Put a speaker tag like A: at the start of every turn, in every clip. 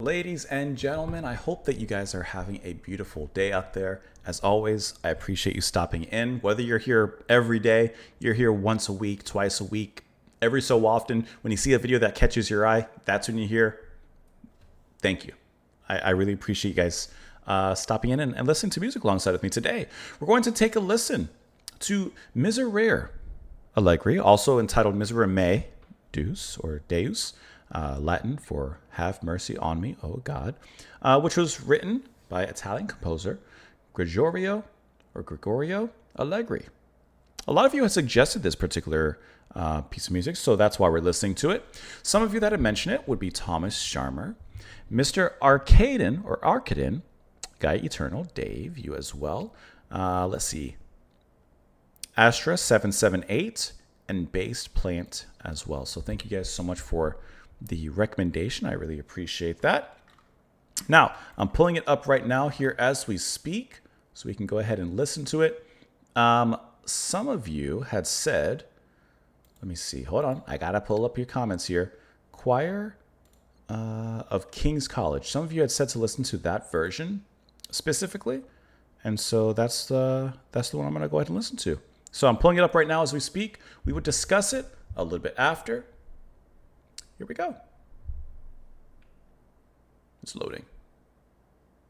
A: Ladies and gentlemen, I hope that you guys are having a beautiful day out there. As always, I appreciate you stopping in. Whether you're here every day, you're here once a week, twice a week, every so often, when you see a video that catches your eye, that's when you're here. Thank you. I really appreciate you guys stopping in and listening to music alongside with me today. We're going to take a listen to Miserere, Allegri, also entitled Miserere Me, Deus or Deus, Latin for Have Mercy on Me, O God, which was written by Italian composer Gregorio Allegri. A lot of you have suggested this particular piece of music, so that's why we're listening to it. Some of you that have mentioned it would be Thomas Sharmer, Mr. Arcadin, Guy Eternal, Dave, you as well. Let's see. Astra 778 and Based Plant as well. So thank you guys so much for the recommendation. I really appreciate that. Now, I'm pulling it up right now here as we speak, so we can go ahead and listen to it. Some of you had said, let me see, hold on. I got to pull up your comments here. Choir of King's College. Some of you had said to listen to that version specifically. And so that's the one I'm going to go ahead and listen to. So I'm pulling it up right now as we speak. We would discuss it a little bit after. Here we go. It's loading.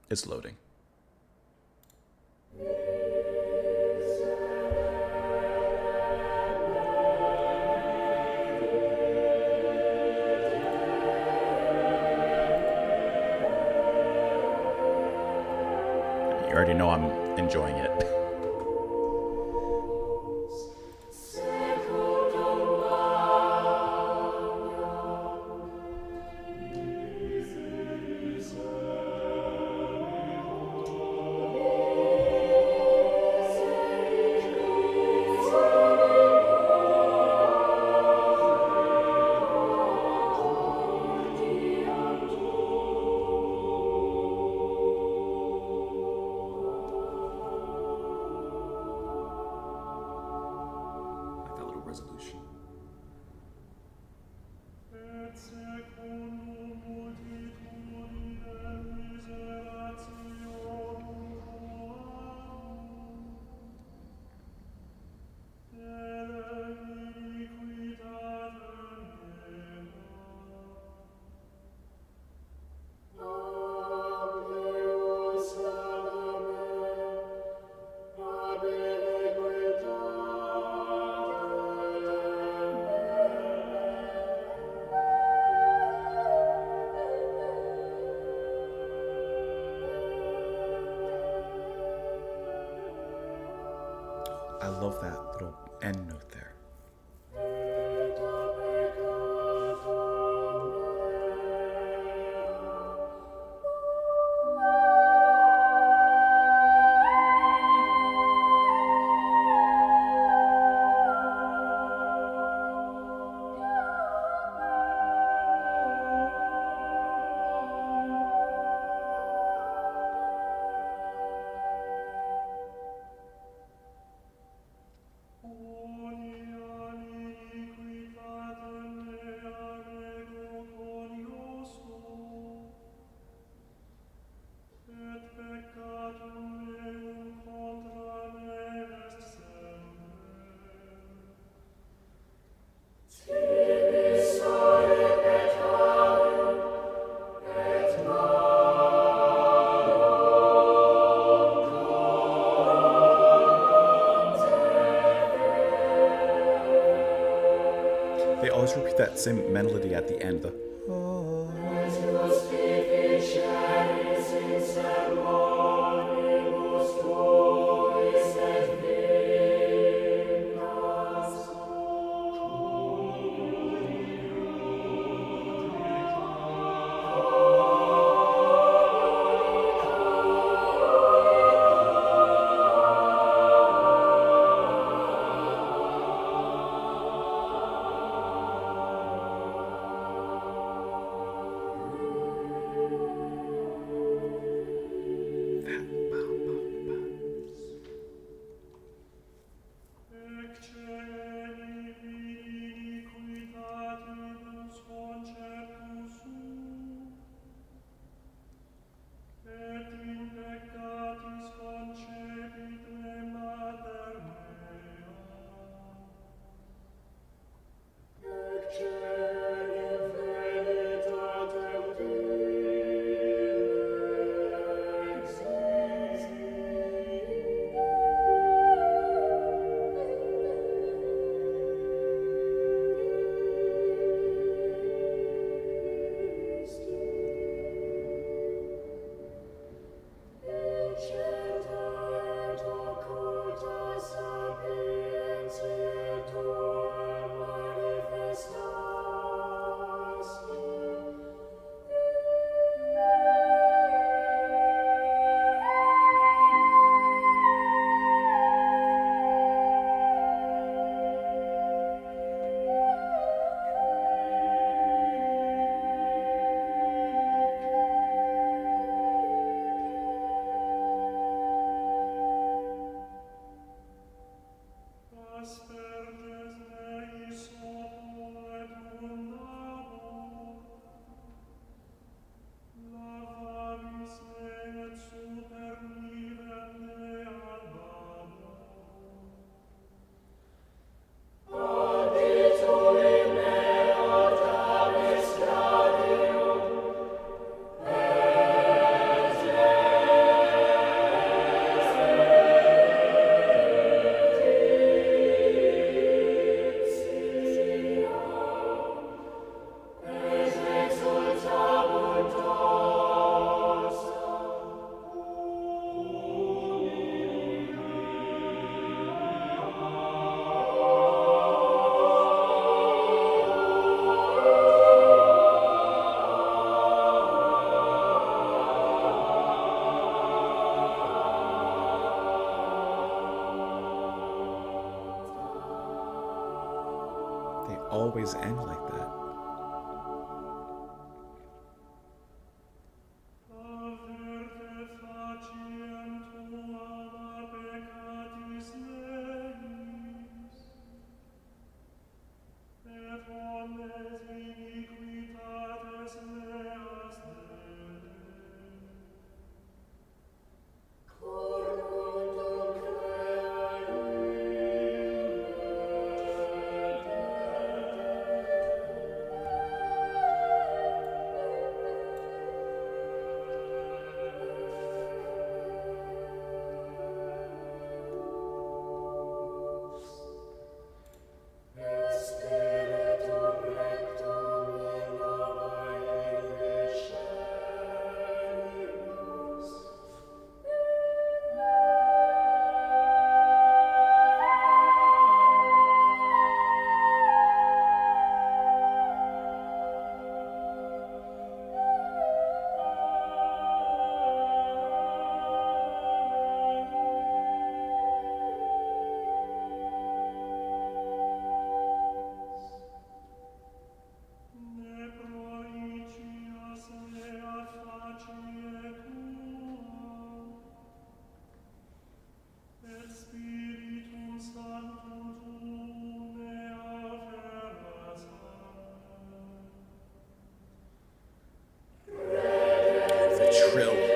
A: It's loading. You already know I'm enjoying it. Resolution. I love that little end note there. They always repeat that same melody at the end. always end like that. The trill.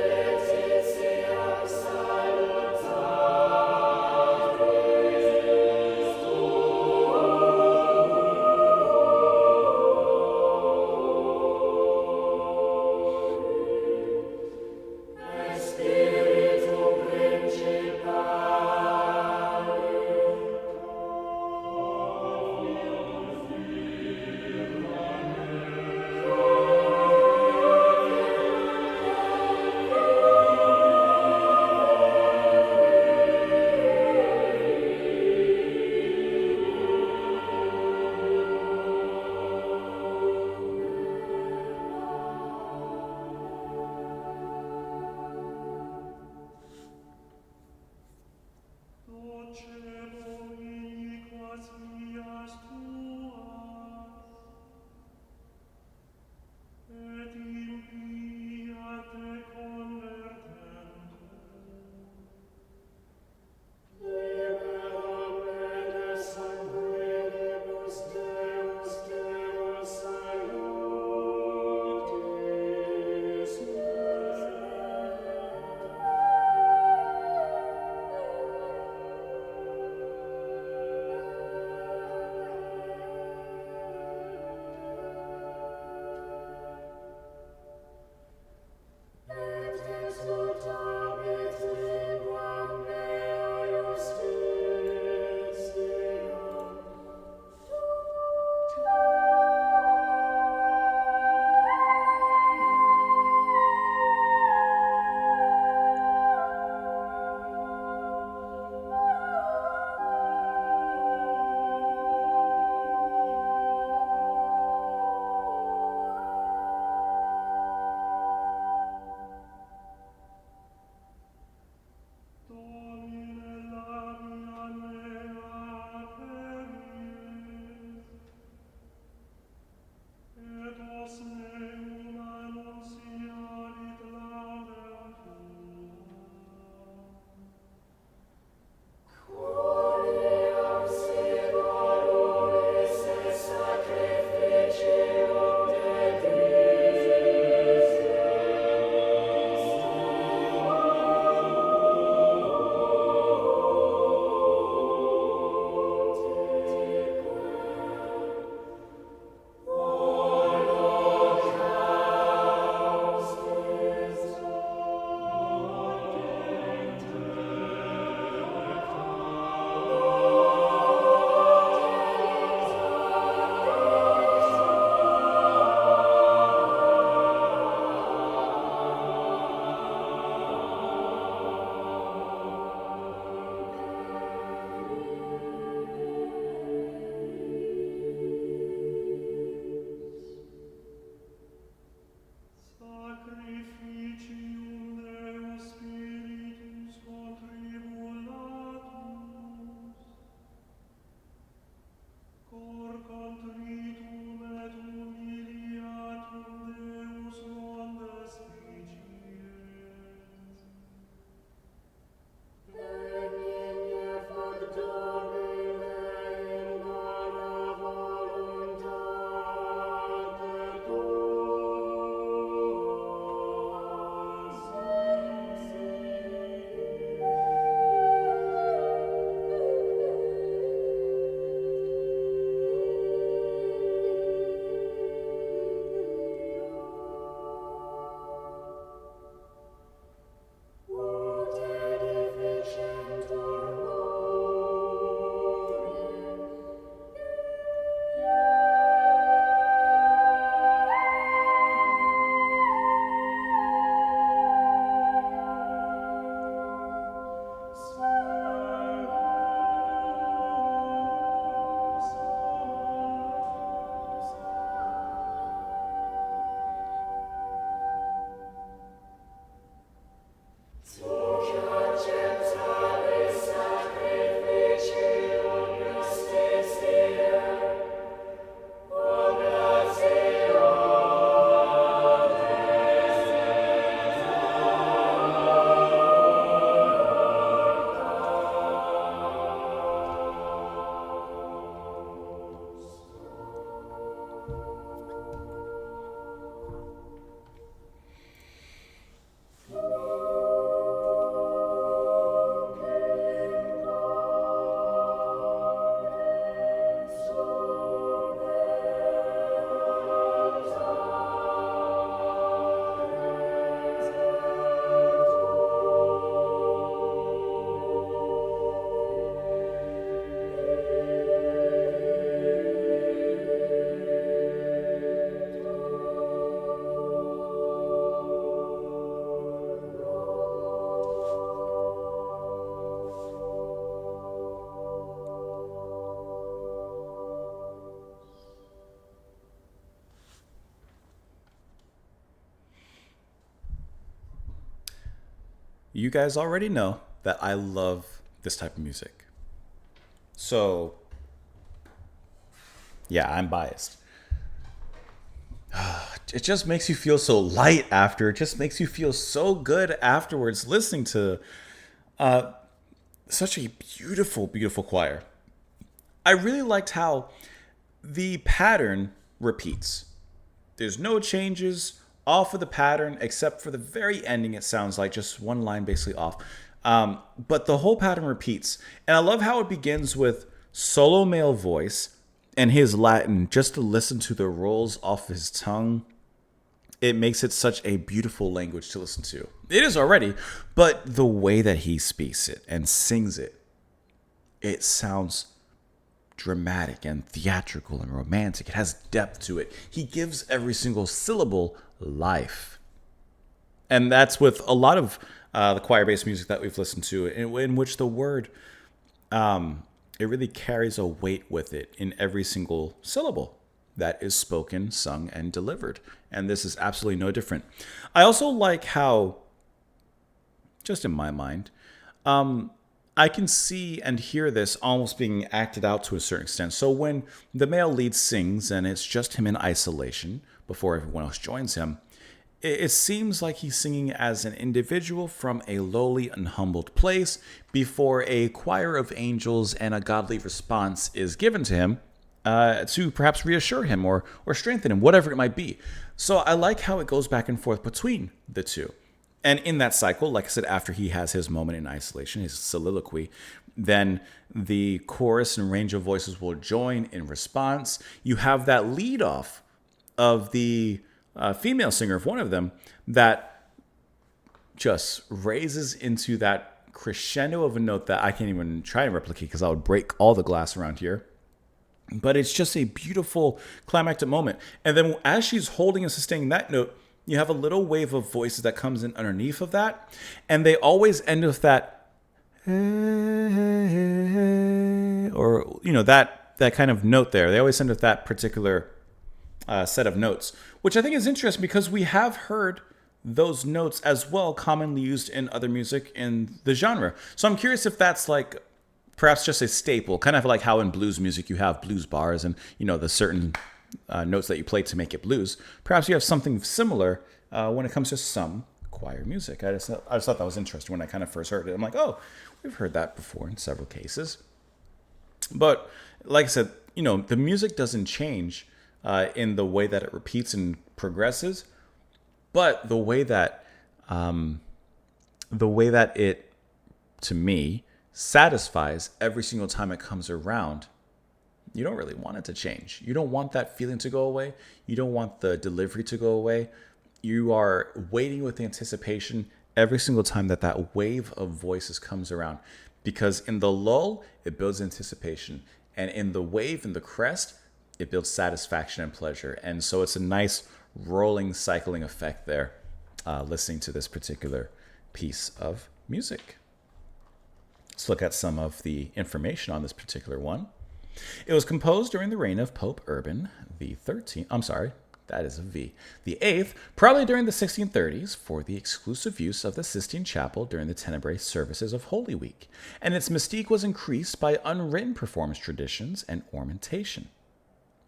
A: you guys already know that I love this type of music. So, yeah, I'm biased. It just makes you feel so light after. It just makes you feel so good afterwards listening to such a beautiful, beautiful choir. I really liked how the pattern repeats. There's no changes off of the pattern except for the very ending. It sounds like just one line basically off. But the whole pattern repeats. And I love how it begins with solo male voice and his Latin. Just to listen to the rolls off his tongue, it makes it such a beautiful language to listen to. It is already, but the way that he speaks it and sings it, it sounds dramatic and theatrical and romantic. It has depth to it. He gives every single syllable life. And that's with a lot of the choir-based music that we've listened to, in which the word, it really carries a weight with it in every single syllable that is spoken, sung, and delivered. And this is absolutely no different. I also like how, just in my mind, I can see and hear this almost being acted out to a certain extent. So when the male lead sings and it's just him in isolation before everyone else joins him, it seems like he's singing as an individual from a lowly and humbled place before a choir of angels and a godly response is given to him to perhaps reassure him or strengthen him, whatever it might be. So I like how it goes back and forth between the two. And in that cycle, like I said, after he has his moment in isolation, his soliloquy, then the chorus and range of voices will join in response. You have that lead off of the female singer of one of them that just raises into that crescendo of a note that I can't even try and replicate because I would break all the glass around here. But it's just a beautiful climactic moment. And then as she's holding and sustaining that note, you have a little wave of voices that comes in underneath of that. And they always end with that, or, that kind of note there. They always end with that particular set of notes, which I think is interesting because we have heard those notes as well commonly used in other music in the genre. So I'm curious if that's like perhaps just a staple, kind of like how in blues music you have blues bars and, the certain notes that you play to make it blues. Perhaps you have something similar when it comes to some choir music. I just thought that was interesting when I kind of first heard it. I'm like, oh, we've heard that before in several cases. But like I said, the music doesn't change in the way that it repeats and progresses, but the way that it, to me, satisfies every single time it comes around. You don't really want it to change. You don't want that feeling to go away. You don't want the delivery to go away. You are waiting with anticipation every single time that wave of voices comes around. Because in the lull, it builds anticipation. And in the wave, in the crest, it builds satisfaction and pleasure. And so it's a nice rolling, cycling effect there, listening to this particular piece of music. Let's look at some of the information on this particular one. It was composed during the reign of Pope Urban the 13th. I'm sorry, that is a V. The 8th, probably during the 1630s, for the exclusive use of the Sistine Chapel during the Tenebrae services of Holy Week, and its mystique was increased by unwritten performance traditions and ornamentation.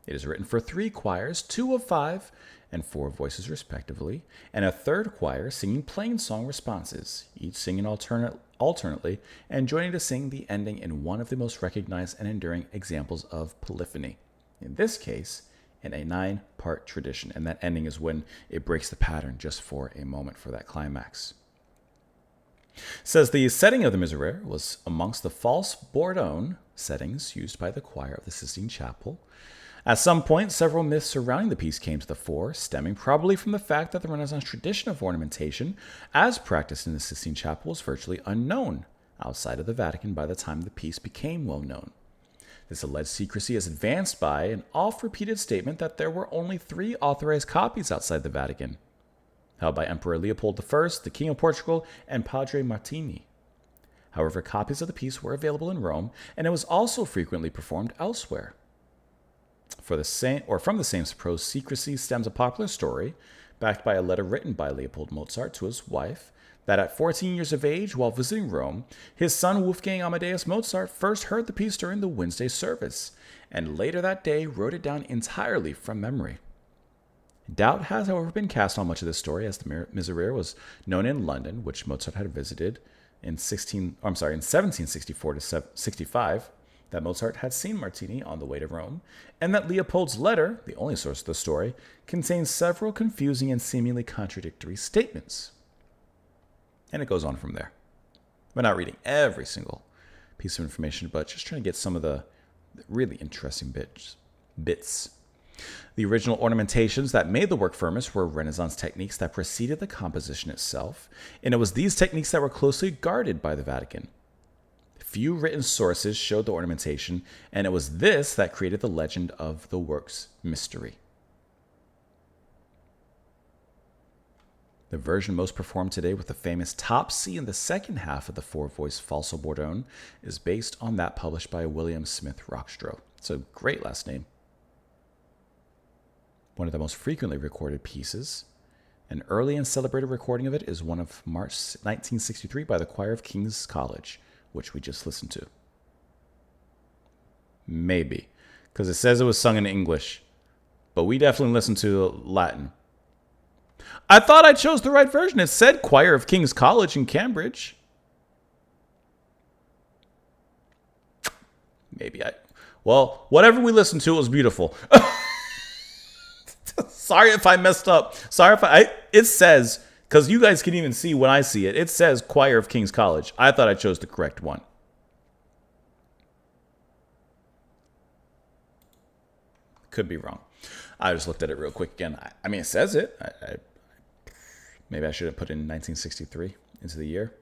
A: It is written for 3 choirs, 2 of 5 and 4 voices respectively, and a third choir singing plain song responses, each singing alternately and joining to sing the ending in one of the most recognized and enduring examples of polyphony. In this case, in a 9-part tradition, and that ending is when it breaks the pattern just for a moment for that climax. It says the setting of the Miserere was amongst the false Bourdon settings used by the choir of the Sistine Chapel. At some point, several myths surrounding the piece came to the fore, stemming probably from the fact that the Renaissance tradition of ornamentation, as practiced in the Sistine Chapel, was virtually unknown outside of the Vatican by the time the piece became well known. This alleged secrecy is advanced by an oft-repeated statement that there were only 3 authorized copies outside the Vatican, held by Emperor Leopold I, the King of Portugal, and Padre Martini. However, copies of the piece were available in Rome, and it was also frequently performed elsewhere. From the same supposed secrecy stems a popular story, backed by a letter written by Leopold Mozart to his wife, that at 14 years of age, while visiting Rome, his son Wolfgang Amadeus Mozart first heard the piece during the Wednesday service, and later that day wrote it down entirely from memory. Doubt has, however, been cast on much of this story, as the Miserere was known in London, which Mozart had visited in 1764 to 65, that Mozart had seen Martini on the way to Rome, and that Leopold's letter, the only source of the story, contains several confusing and seemingly contradictory statements. And it goes on from there. We're not reading every single piece of information, but just trying to get some of the really interesting bits. The original ornamentations that made the work famous were Renaissance techniques that preceded the composition itself, and it was these techniques that were closely guarded by the Vatican. Few written sources showed the ornamentation, and it was this that created the legend of the work's mystery. The version most performed today, with the famous top C in the second half of the four-voice falso bordone, is based on that published by William Smith Rockstro. It's a great last name. One of the most frequently recorded pieces. An early and celebrated recording of it is one of March 1963 by the choir of King's College, which we just listened to. Maybe, because it says it was sung in English, but we definitely listened to Latin. I thought I chose the right version. It said choir of King's College in Cambridge. Well, whatever we listened to, it was beautiful. Sorry if I messed up. It says, because you guys can even see when I see it, it says choir of King's College. I thought I chose the correct one. Could be wrong. I just looked at it real quick again. I mean, it says it. Maybe I should have put in 1963 into the year.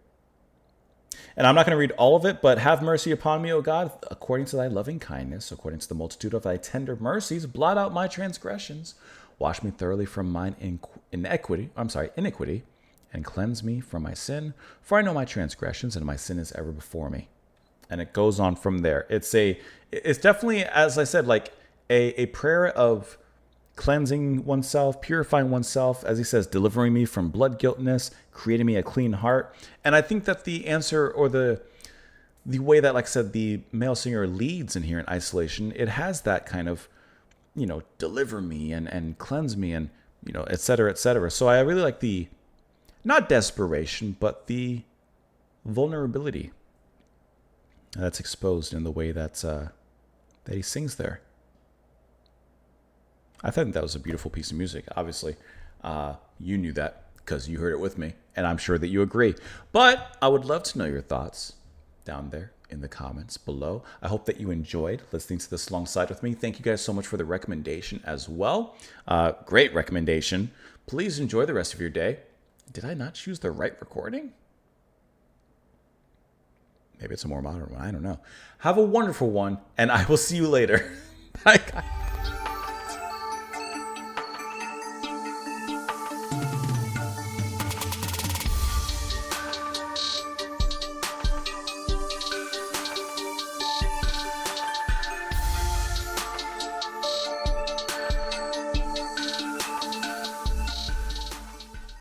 A: And I'm not going to read all of it, but have mercy upon me, O God, according to thy loving kindness, according to the multitude of thy tender mercies, blot out my transgressions. Wash me thoroughly from mine iniquity, and cleanse me from my sin. For I know my transgressions, and my sin is ever before me. And it goes on from there. It's definitely, as I said, like a prayer of cleansing oneself, purifying oneself, as he says, delivering me from blood guiltiness, creating me a clean heart. And I think that the answer, or the way that, like I said, the male singer leads in here in Isolation, it has that kind of, deliver me and cleanse me and, et cetera, et cetera. So I really like the, not desperation, but the vulnerability that's exposed in the way that he sings there. I think that was a beautiful piece of music. Obviously, you knew that because you heard it with me, and I'm sure that you agree. But I would love to know your thoughts down there in the comments below. I hope that you enjoyed listening to this alongside with me. Thank you guys so much for the recommendation as well. Great recommendation. Please enjoy the rest of your day. Did I not choose the right recording? Maybe it's a more modern one. I don't know. Have a wonderful one, and I will see you later. Bye, guys.